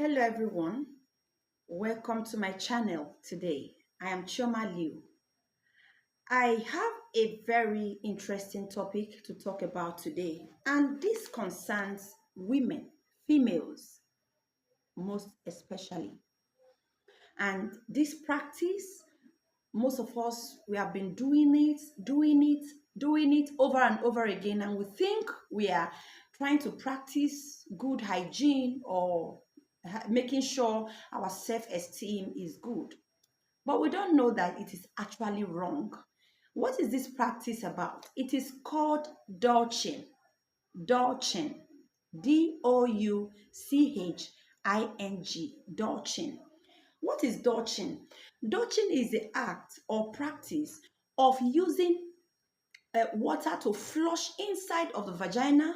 Hello everyone, welcome to my channel today. I am Chioma Liu. I have a very interesting topic to talk about today, and this concerns women, females, most especially. And this practice, most of us, we have been doing it over and over again, and we think we are trying to practice good hygiene or making sure our self-esteem is good. But we don't know that it is actually wrong. What is this practice about? It is called douching. Douching. Douching. Douching. What is douching? Douching is the act or practice of using water to flush inside of the vagina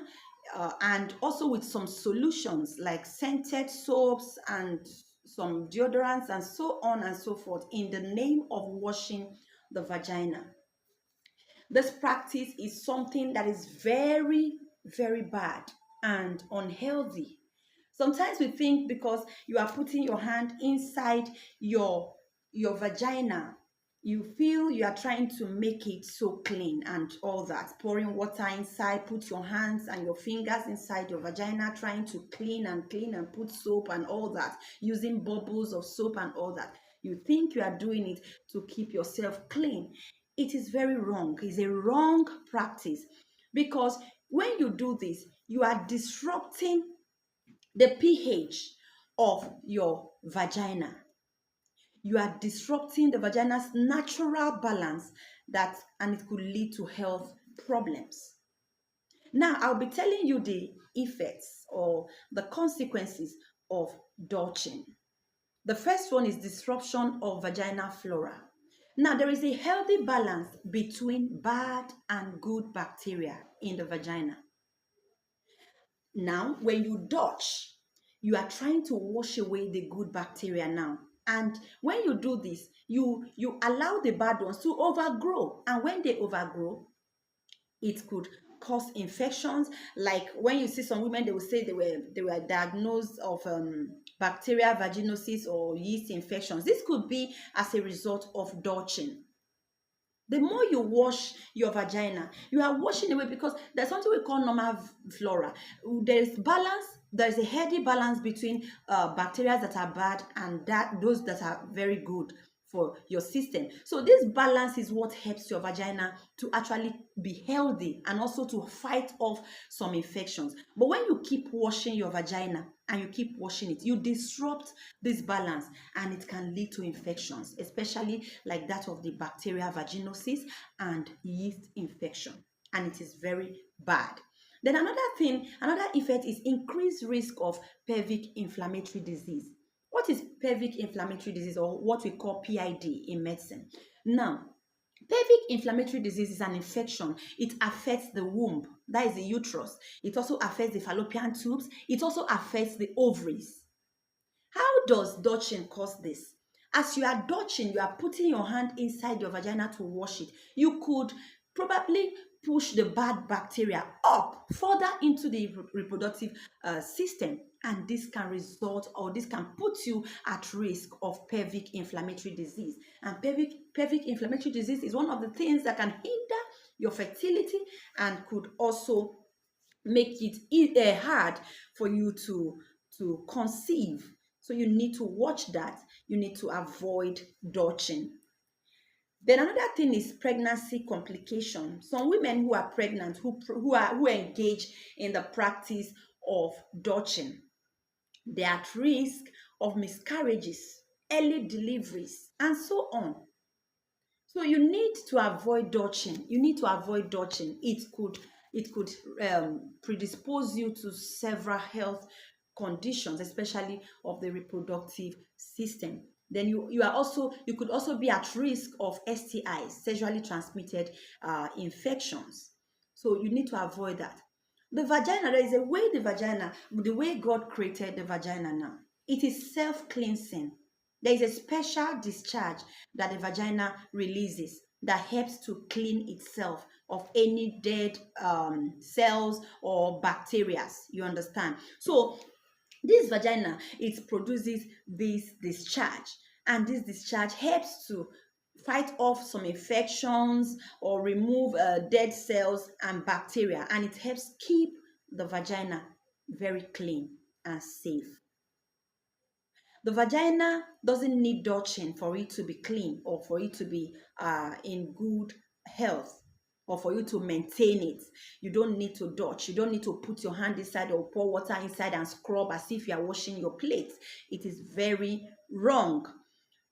and also with some solutions like scented soaps and some deodorants and so on and so forth in the name of washing the vagina. This practice is something that is very, very bad and unhealthy. Sometimes we think because you are putting your hand inside your vagina, you feel you are trying to make it so clean and all that. Pouring water inside, put your hands and your fingers inside your vagina, trying to clean and put soap and all that, using bubbles of soap and all that. You think you are doing it to keep yourself clean. It is very wrong. It's a wrong practice because when you do this, you are disrupting the pH of your vagina. You are disrupting the vagina's natural balance and it could lead to health problems. Now, I'll be telling you the effects or the consequences of douching. The first one is disruption of vaginal flora. Now, there is a healthy balance between bad and good bacteria in the vagina. Now, when you douch, you are trying to wash away the good bacteria now. And when you do this, you allow the bad ones to overgrow. And when they overgrow, it could cause infections. Like when you see some women, they will say they were diagnosed of bacterial vaginosis or yeast infections. This could be as a result of douching. The more you wash your vagina, you are washing away because there's something we call normal flora. There's balance, there's a healthy balance between bacteria that are bad and those that are very good for your system. So this balance is what helps your vagina to actually be healthy and also to fight off some infections. But when you keep washing your vagina and you keep washing it, you disrupt this balance and it can lead to infections, especially like that of the bacterial vaginosis and yeast infection. And it is very bad. Then another effect is increased risk of pelvic inflammatory disease. What is pelvic inflammatory disease, or what we call PID in medicine? Now, pelvic inflammatory disease is an infection. It affects the womb, that is the uterus. It also affects the fallopian tubes. It also affects the ovaries. How does douching cause this? As you are douching, you are putting your hand inside your vagina to wash it. You could probably push the bad bacteria up further into the reproductive system, and this can result, or this can put you at risk of pelvic inflammatory disease. And pelvic inflammatory disease is one of the things that can hinder your fertility and could also make it hard for you to conceive. So you need to watch that. You need to avoid douching. Then another thing is pregnancy complication. Some women who are pregnant, who engage in the practice of douching, they are at risk of miscarriages, early deliveries, and so on. So you need to avoid douching. You need to avoid douching. It could predispose you to several health conditions, especially of the reproductive system. Then you could also be at risk of STIs, sexually transmitted infections. So you need to avoid that. The vagina, there is a way the way God created the vagina now, it is self-cleansing. There is a special discharge that the vagina releases that helps to clean itself of any dead cells or bacteria. You understand? So This vagina, it produces this discharge, and this discharge helps to fight off some infections or remove dead cells and bacteria, and it helps keep the vagina very clean and safe. The vagina doesn't need douching for it to be clean or for it to be in good health or for you to maintain it. You don't need to douch. You don't need to put your hand inside or pour water inside and scrub as if you are washing your plates. It is very wrong.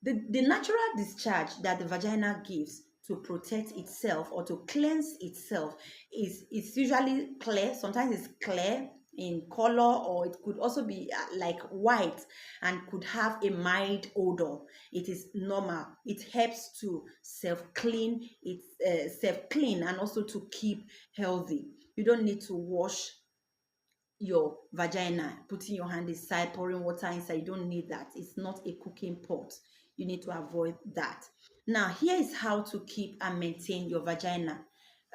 The natural discharge that the vagina gives to protect itself or to cleanse itself is usually clear. Sometimes it's clear in color, or it could also be like white and could have a mild odor. It is normal. It helps to self-clean. It's self-clean and also to keep healthy. You don't need to wash your vagina, putting your hand inside, pouring water inside. You don't need that. It's not a cooking pot. You need to avoid that. Now, here is how to keep and maintain your vagina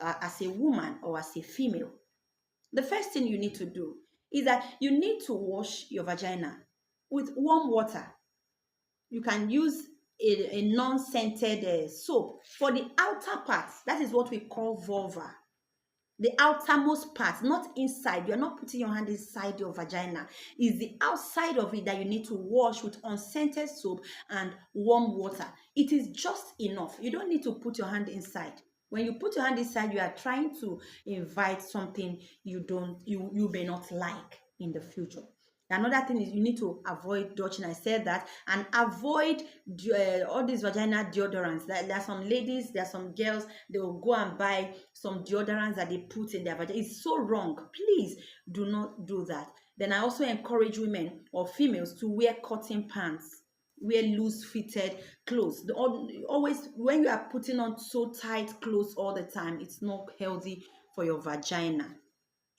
as a woman or as a female. The first thing you need to do is that you need to wash your vagina with warm water. You can use a non-scented soap for the outer part. That is what we call vulva, the outermost part, not inside. You're not putting your hand inside your vagina. It's the outside of it that you need to wash with unscented soap and warm water. It is just enough. You don't need to put your hand inside. When you put your hand inside, you are trying to invite something you may not like in the future. Another thing is you need to avoid douching. I said that, and avoid all these vagina deodorants. There are some ladies, there are some girls, they will go and buy some deodorants that they put in their vagina. It's so wrong. Please do not do that. Then I also encourage women or females to wear cotton pants, wear loose fitted clothes. Always, when you are putting on so tight clothes all the time, it's not healthy for your vagina.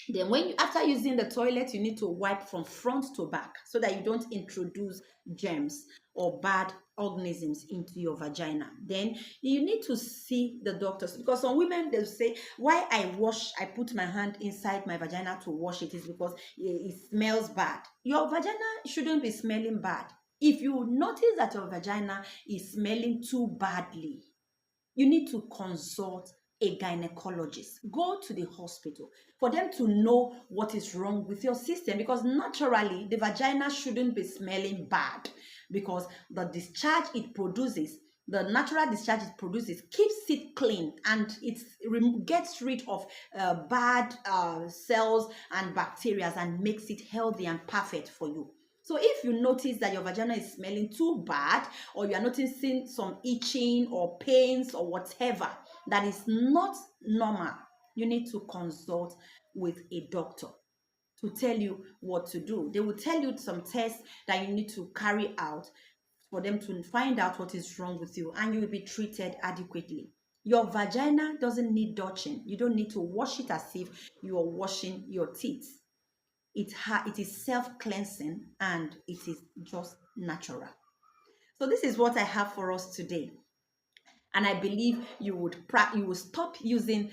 Then after using the toilet, you need to wipe from front to back so that you don't introduce germs or bad organisms into your vagina. Then you need to see the doctors, because some women, they'll say, why I put my hand inside my vagina to wash it is because it smells bad. Your vagina shouldn't be smelling bad. If you notice that your vagina is smelling too badly, you need to consult a gynecologist. Go to the hospital for them to know what is wrong with your system, because naturally the vagina shouldn't be smelling bad, because the discharge it produces, the natural discharge it produces, keeps it clean, and it gets rid of bad cells and bacteria and makes it healthy and perfect for you. So if you notice that your vagina is smelling too bad, or you are noticing some itching or pains or whatever that is not normal, you need to consult with a doctor to tell you what to do. They will tell you some tests that you need to carry out for them to find out what is wrong with you, and you will be treated adequately. Your vagina doesn't need douching. You don't need to wash it as if you are washing your teeth. It is self-cleansing, and it is just natural. So this is what I have for us today, and I believe you will stop using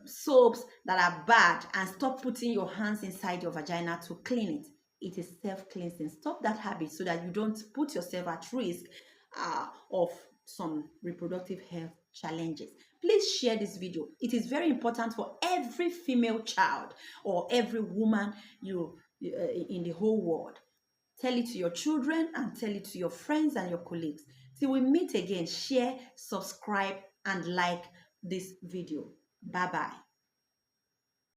soaps that are bad and stop putting your hands inside your vagina to clean it. It is self-cleansing. Stop that habit so that you don't put yourself at risk of some reproductive health challenges. Please share this video. It is very important for every female child or every woman in the whole world. Tell it to your children and tell it to your friends and your colleagues. Till we meet again, share, subscribe, and like this video. Bye-bye.